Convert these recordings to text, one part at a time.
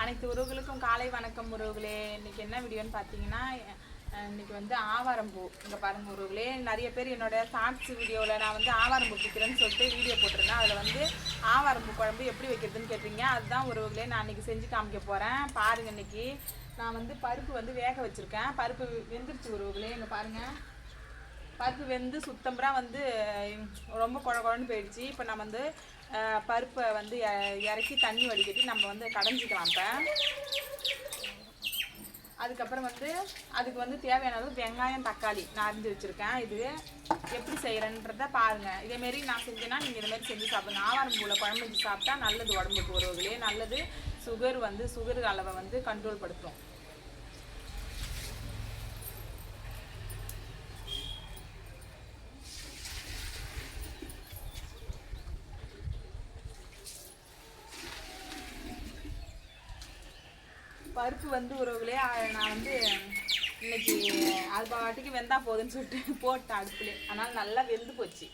அனைத்து உறவுகளுக்கும் காலை வணக்கம் உறவுகளே. இன்னைக்கு என்ன வீடியோன்னு பார்த்தீங்கன்னா, இன்னைக்கு வந்து ஆவாரம்பூ இங்கே பாருங்கள் உறவுகளே. நிறைய பேர் என்னோட ஷார்ட்ஸ் வீடியோவில் நான் வந்து ஆவாரம்பூ விற்கிறேன்னு சொல்லிட்டு வீடியோ போட்டிருந்தேன். அதில் வந்து ஆவாரம்பூ குழம்பு எப்படி வைக்கிறதுன்னு கேட்டிருங்க. அதுதான் உறவுகளே நான் இன்றைக்கி செஞ்சு காமிக்க போகிறேன். பாருங்கள், இன்றைக்கி நான் வந்து பருப்பு வந்து வேக வச்சுருக்கேன். பருப்பு வெந்துருச்சு உறவுகளே. இங்கே பாருங்கள், பருப்பு வெந்து சுத்தம்பராக வந்து ரொம்ப குழன்னு போயிடுச்சு. இப்போ நம்ம வந்து பருப்பை வந்து இறக்கி தண்ணி வடிகட்டி நம்ம வந்து கடைஞ்சிக்கலாம். இப்போ அதுக்கப்புறம் வந்து அதுக்கு வந்து தேவையான அளவு வெங்காயம் தக்காளி நான் அரிஞ்சு வச்சுருக்கேன். இது எப்படி செய்கிறேன்றத பாருங்கள். இதேமாரி நான் செஞ்சேன்னா நீங்கள் இதுமாரி செஞ்சு சாப்பிடுங்க. ஆவாரம்பூவில் குழம்பு வச்சு சாப்பிட்டா நல்லது, உடம்புக்கு உறவுகளே நல்லது. சுகர் அளவை வந்து கண்ட்ரோல் படுத்தும். பருப்பு வந்து உறவுகளே நான் வந்து இன்னைக்கு அது பாட்டுக்கு வெந்தா போதுன்னு சொல்லிட்டு போட்டேன் அடுப்புலே. அதனால் நல்லா வெந்து போச்சு.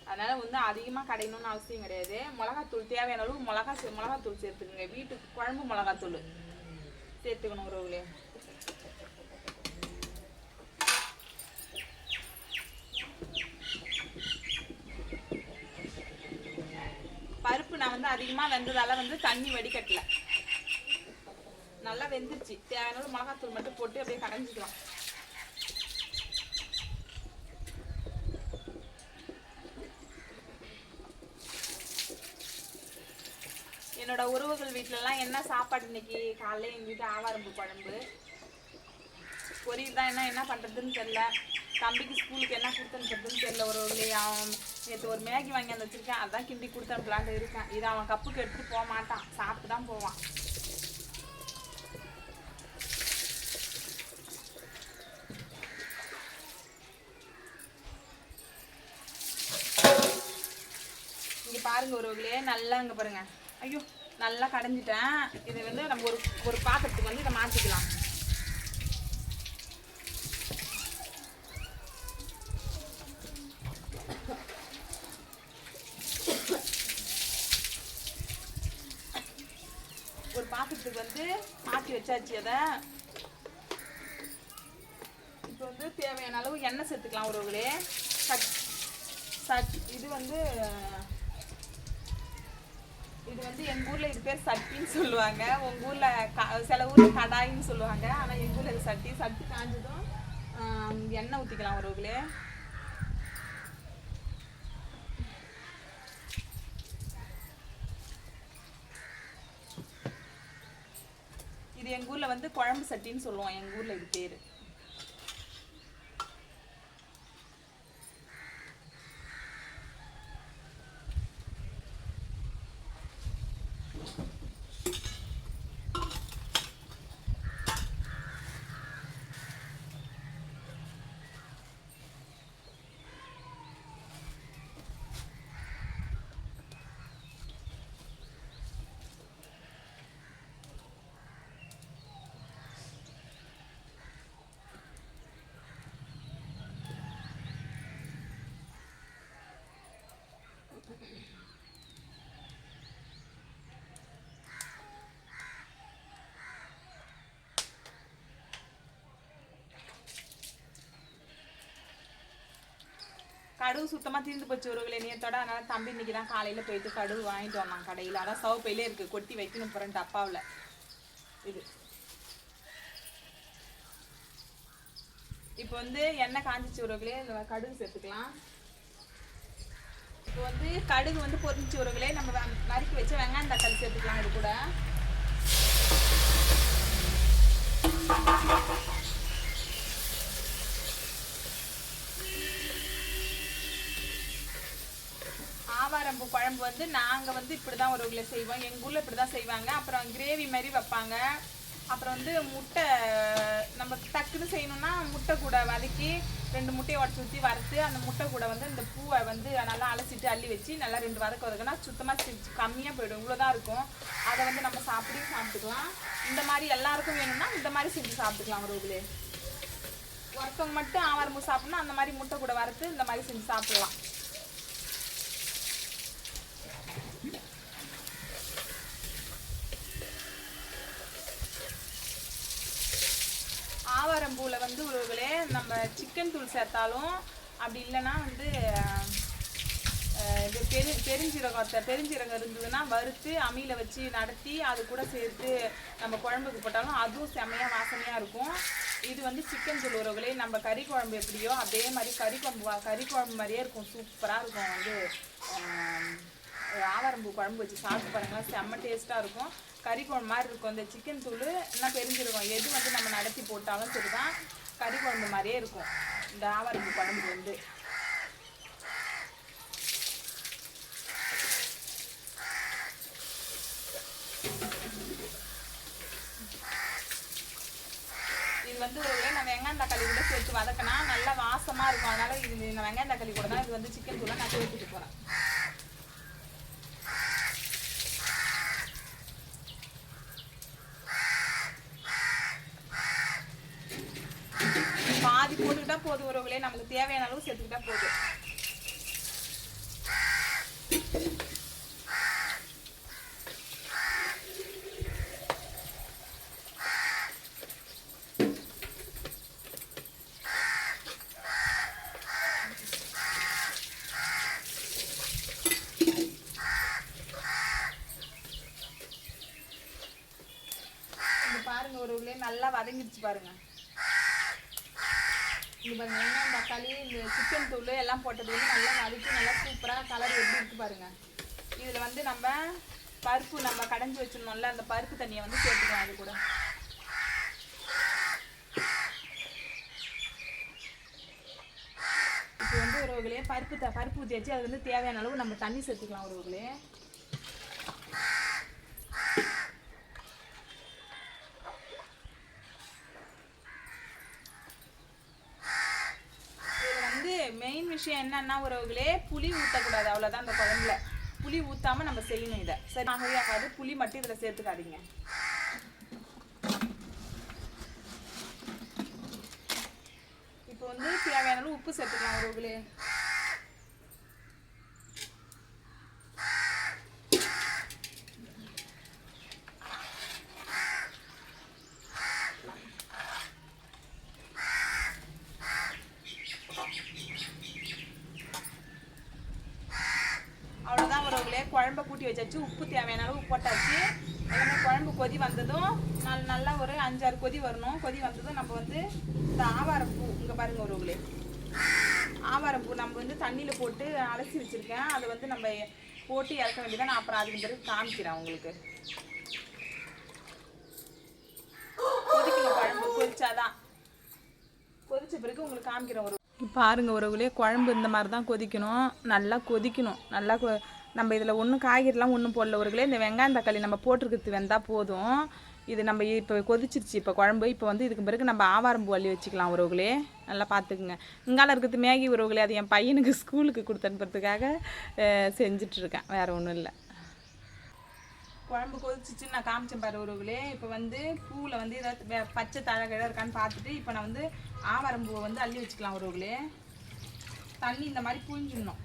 அதனால் வந்து அதிகமாக கடையணும்னு அவசியம் கிடையாது. மிளகாத்தூள் தேவையான அளவு மிளகாத்தூள் சேர்த்துக்கோங்க. வீட்டுக்கு குழம்பு மிளகாத்தூள் சேர்த்துக்கணும் உறவுகளே. பருப்பு நான் வந்து அதிகமாக வெந்ததால் வந்து தண்ணி வடிகட்டல, நல்லா வெந்துருச்சு. தேவையான மிளகாத்தூள் மட்டும் போட்டு அப்படியே கடைஞ்சிக்கலாம். என்னோட உறவுகள் வீட்டிலலாம் என்ன சாப்பாடு இன்னைக்கு காலையில் எங்கள் வீட்டு ஆவாரம்பூ குழம்பு பொரியல் தான். என்ன பண்ணுறதுன்னு தெரில. தம்பிக்கு ஸ்கூலுக்கு என்ன கொடுத்தனுப்புறதுன்னு தெரில உறவுகளே. அவன் நேற்று ஒரு மேகி வாங்கி வந்து வச்சுருக்கேன், அதான் கிண்டி கொடுத்தனுப்பலான்ட்டு இருக்கேன். இதை அவன் கப்புக்கு எடுத்துகிட்டு போக மாட்டான், சாப்பிட்டு தான் போவான். பாருங்க உறவுகளே, நல்லா இங்கே பாருங்க. ஐயோ, நல்லா கடைஞ்சிட்டேன். இதை வந்து நம்ம ஒரு பாத்திரத்துக்கு வந்து இதை மாற்றிக்கலாம். ஒரு பாத்திரத்துக்கு வந்து மாற்றி வச்சாச்சு. அதை இப்போ வந்து தேவையான அளவு எண்ணெய் சேர்த்துக்கலாம் உறவுகளே. இது வந்து எங்கள் ஊரில் இது பேர் சட்டின்னு சொல்லுவாங்க. உங்கள் ஊரில் சில ஊரில் கடாயின்னு சொல்லுவாங்க. ஆனால் எங்கள் ஊரில் இது சட்டி காஞ்சதும் எண்ணெய் ஊற்றிக்கலாம் உறவுகளே. இது எங்கள் ஊரில் வந்து குழம்பு சட்டின்னு சொல்லுவோம். எங்கள் ஊரில் இது பேர். கடுகு சுத்தமாக தீர்ந்து போச்சு உறவுகளே நேரத்தோட. அதனால் தம்பி இன்னைக்கு தான் காலையில் போயிட்டு கடுகு வாங்கிட்டு வந்தான் கடையில். அதான் சவுப்பையிலே இருக்குது, கொட்டி வைக்கணும் போகிறேன் டப்பாவில். இது இப்போ வந்து எண்ணெய் காஞ்சிச்சு உறவுகளே. இந்த கடுகு சேர்த்துக்கலாம். இப்போ வந்து கடுகு வந்து பொரிஞ்சு உறவுகளே, நம்ம நறுக்கி வச்ச வெங்காயம் தக்காளி சேர்த்துக்கலாம். இது கூட ஆவாரம்பூ குழம்பு வந்து நாங்கள் வந்து இப்படி தான் உறவுகளை செய்வோம். எங்கள் ஊரில் இப்படி தான் செய்வாங்க. அப்புறம் கிரேவி மாதிரி வைப்பாங்க. அப்புறம் வந்து முட்டை நம்ம டக்குன்னு செய்யணும்னா முட்டை கூட வதக்கி 2 முட்டையை உடச்சி ஊற்றி வறுத்து அந்த முட்டை கூட வந்து இந்த பூவை வந்து நல்லா அலசிட்டு அள்ளி வச்சு நல்லா 2 வதக்குனா சுத்தமாக கம்மியாக போயிடும். இவ்வளோதான் இருக்கும். அதை வந்து நம்ம சாப்பிட்டுக்கலாம். இந்த மாதிரி எல்லாருக்கும் வேணும்னா இந்த மாதிரி செஞ்சு சாப்பிட்டுக்கலாம் உறவுகளே. ஒருத்தவங்க மட்டும் ஆவாரம்பூ சாப்பிட்ணுன்னா அந்த மாதிரி முட்டை கூட வறுத்து இந்த மாதிரி செஞ்சு சாப்பிடலாம். ஆவாரம்பூவில் வந்து உறவுகளே நம்ம சிக்கன் தூள் சேர்த்தாலும் அப்படி இல்லைன்னா வந்து இது பெருஞ்சீரகம் இருந்ததுன்னா வறுத்து அம்மியில் வச்சு நடத்தி அது கூட சேர்த்து நம்ம குழம்புக்கு போட்டாலும் அதுவும் செம்மையாக வாசனையாக இருக்கும். இது வந்து சிக்கன் தூள் உறவுகளே. நம்ம கறி குழம்பு எப்படியோ அதே மாதிரி கறி குழம்பு மாதிரியே இருக்கும். சூப்பராக இருக்கும். வந்து ஆவாரம்பூ குழம்பு வச்சு சாப்பிட்டு பாருங்களேன், செம்ம டேஸ்ட்டாக இருக்கும். கறி குழம்பு மாதிரி இருக்கும். இந்த சிக்கன் தூள் இல்லைன்னா பெருஞ்சீரகம் எது வந்து நம்ம நடத்தி போட்டாலும் சரிதான், கறி குழம்பு மாதிரியே இருக்கும் இந்த ஆவாரம்பூ குழம்பு வந்து. இது வந்து நான் வெங்காயம் தக்காளி கூட சேர்த்து வதக்கினா நல்லா வாசமாக இருக்கும். அதனால் இது நான் வெங்காயம் தக்காளி கூட தான் இது வந்து சிக்கன் தூளை நான் சேர்த்துட்டு போகிறேன். பாதி போட்டுக்கிட்டா போதும் உறவுகளே, நமக்கு தேவையான அளவு சேர்த்துக்கிட்டா போதும். பாருங்க உறவுகளே, நல்லா வதங்கிடுச்சு பாருங்க. இது பாருங்க, வெங்காயம் தக்காளி இந்த சிக்கன் தூள் எல்லாம் போட்டது வந்து நல்லா வதக்கி நல்லா சூப்பராக கலர் எப்படி இருக்கு பாருங்க. இதில் வந்து நம்ம பருப்பு நம்ம கடைஞ்சி வச்சிருந்தோம்ல, அந்த பருப்பு தண்ணியை வந்து சேர்த்துக்கலாம். அது கூட இப்போ வந்து உறவுகளே பருப்பு ஊற்றி வச்சு அது வந்து தேவையான அளவு நம்ம தண்ணி சேர்த்துக்கலாம் உறவுகளே. மெயின் விஷயம் என்னன்னா உறவுகளே, புளி ஊற்றக்கூடாது, அவ்வளோதான். அந்த குழம்புல புளி ஊற்றாமல் நம்ம செய்யணும். இதை சரி ஆகவே ஆகாது. புளி மட்டும் இதில் சேர்த்துக்காதீங்க. இப்போ வந்து தேவையான அளவு உப்பு சேர்த்துக்கலாம் உறவுகளே. அவ்வளோதான் உறவுகளே, குழம்பை கூட்டி வச்சாச்சு. உப்பு தேவையான அளவு போட்டாச்சு. எல்லாமே குழம்பு கொதி வந்ததும் நல்லா ஒரு 5-6 கொதி வரணும். கொதி வந்ததும் நம்ம வந்து இந்த ஆவாரம்பூ இங்கே பாருங்க உறவுகளே, ஆவாரம்பூ நம்ம வந்து தண்ணியில் போட்டு அலசி வச்சுருக்கேன். அதை வந்து நம்ம போட்டு இறக்க வேண்டியதான். நான் அப்புறம் அதுக்கு பிறகு காமிக்கிறேன் உங்களுக்கு. கொதிக்கணும், குழம்பு கொதிச்சாதான். கொதிச்ச பிறகு உங்களுக்கு காமிக்கிறேன். பாருங்க உறவுகளே, குழம்பு இந்த மாதிரி தான் கொதிக்கணும். நல்லா கொதிக்கணும். நல்லா நம்ம இதில் ஒன்றும் காய்கறிலாம் ஒன்றும் போடல உறவுகளே. இந்த வெங்காயம் தக்காளி நம்ம போட்டிருக்கிறது வெந்தால் போதும். இது நம்ம இப்போ கொதிச்சிருச்சு இப்போ குழம்பு. இப்போ வந்து இதுக்கு பிறகு நம்ம ஆவாரம்பூ அள்ளி வச்சுக்கலாம் உறவுகளே. நல்லா பார்த்துக்குங்க. இங்கால இருக்கிறது மேகி உறவுகளே. அது என் பையனுக்கு ஸ்கூலுக்கு கொடுத்து அனுப்புறதுக்காக செஞ்சிட்ருக்கேன், வேறு ஒன்றும் இல்லை. குழம்பு கொதிச்சிச்சு நான் காமிச்சேன் பாரு உறவுகளே. இப்போ வந்து பூவில் வந்து ஏதாவது பச்சை தழை இருக்கான்னு பார்த்துட்டு இப்போ நான் வந்து ஆவாரம்பூவை வந்து அள்ளி வச்சுக்கலாம் உறவுகளே. தண்ணி இந்த மாதிரி புழிஞ்சிடணும்.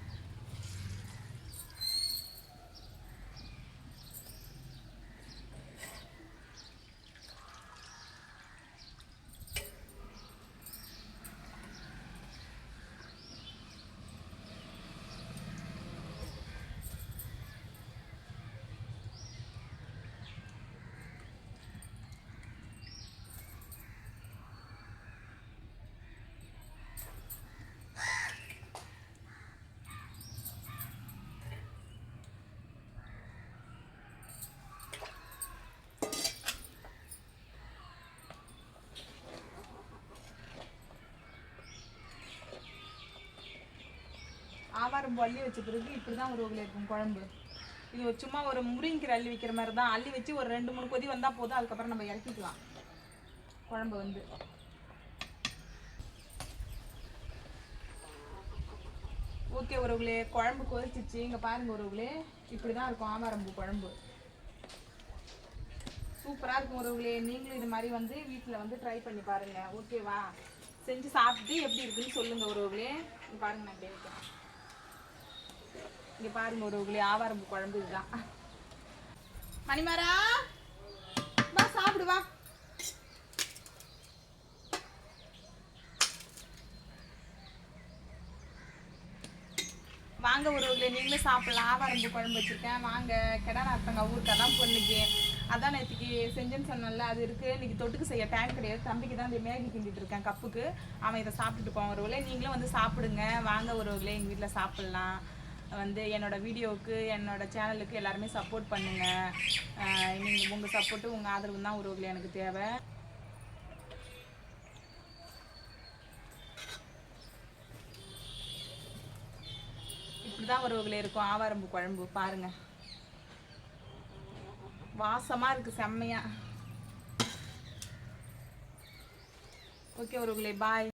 ஆவாரம்பூ அள்ளி வச்ச பிறகு இப்படி தான் உறவுகளே இருக்கும் குழம்பு. இது சும்மா ஒரு முருங்கீரை அள்ளி வைக்கிற மாதிரி தான். அள்ளி வச்சு ஒரு 2-3 கொதி வந்தால் போதும். அதுக்கப்புறம் நம்ம இறக்கிக்கலாம் குழம்பு வந்து. ஓகே உறவுகளே, குழம்பு கொதிச்சிச்சு. இங்கே பாருங்க உறவுகளே, இப்படி தான் இருக்கும் ஆவாரம்பூ குழம்பு. சூப்பராக இருக்கும் உறவுகளே. நீங்களும் இது மாதிரி வந்து வீட்டில் வந்து ட்ரை பண்ணி பாருங்கள். ஓகேவா? செஞ்சு சாப்பிட்டு எப்படி இருக்குன்னு சொல்லுங்கள் உறவுகளே. பாருங்க, நான் அப்படியே வைக்கிறேன். இங்கே பாருங்க உறவுகளே, ஆவாரம்பூ குழம்பு இதுதான். மணிமாரா வா சாப்பிடு வா. வாங்க உறவுகளே, நீங்களும் சாப்பிடலாம். ஆவாரம்பூ குழம்பு வச்சுருக்கேன். வாங்க. கெடா நார்த்தங்க ஊருக்கா தான் பொண்ணுக்கு. அதான் நேற்றுக்கு செஞ்சேன்னு சொன்னல, அது இருக்குது. இன்றைக்கி தொட்டுக்கு செய்ய டைம் கிடையாது. தம்பிக்கு தான் இந்த மேகி கிண்டிட்டு இருக்கேன் கப்புக்கு. அவன் இதை சாப்பிட்டுட்டு போவான் உறவுகளே. நீங்களும் வந்து சாப்பிடுங்க. வாங்க உறவுகளே, எங்கள் வீட்டில் சாப்பிட்லாம். வந்து என்னோட வீடியோவுக்கு, என்னோட சேனலுக்கு எல்லாருமே சப்போர்ட் பண்ணுங்கள். நீங்கள் உங்கள் சப்போர்ட்டு, உங்கள் ஆதரவு தான் உறவுகளே எனக்கு தேவை. இப்படிதான் உறவுகளே இருக்கும் ஆவாரம்பூ குழம்பு. பாருங்க, வாசமா இருக்கு செம்மையா. ஓகே உறவுகளே, பாய்.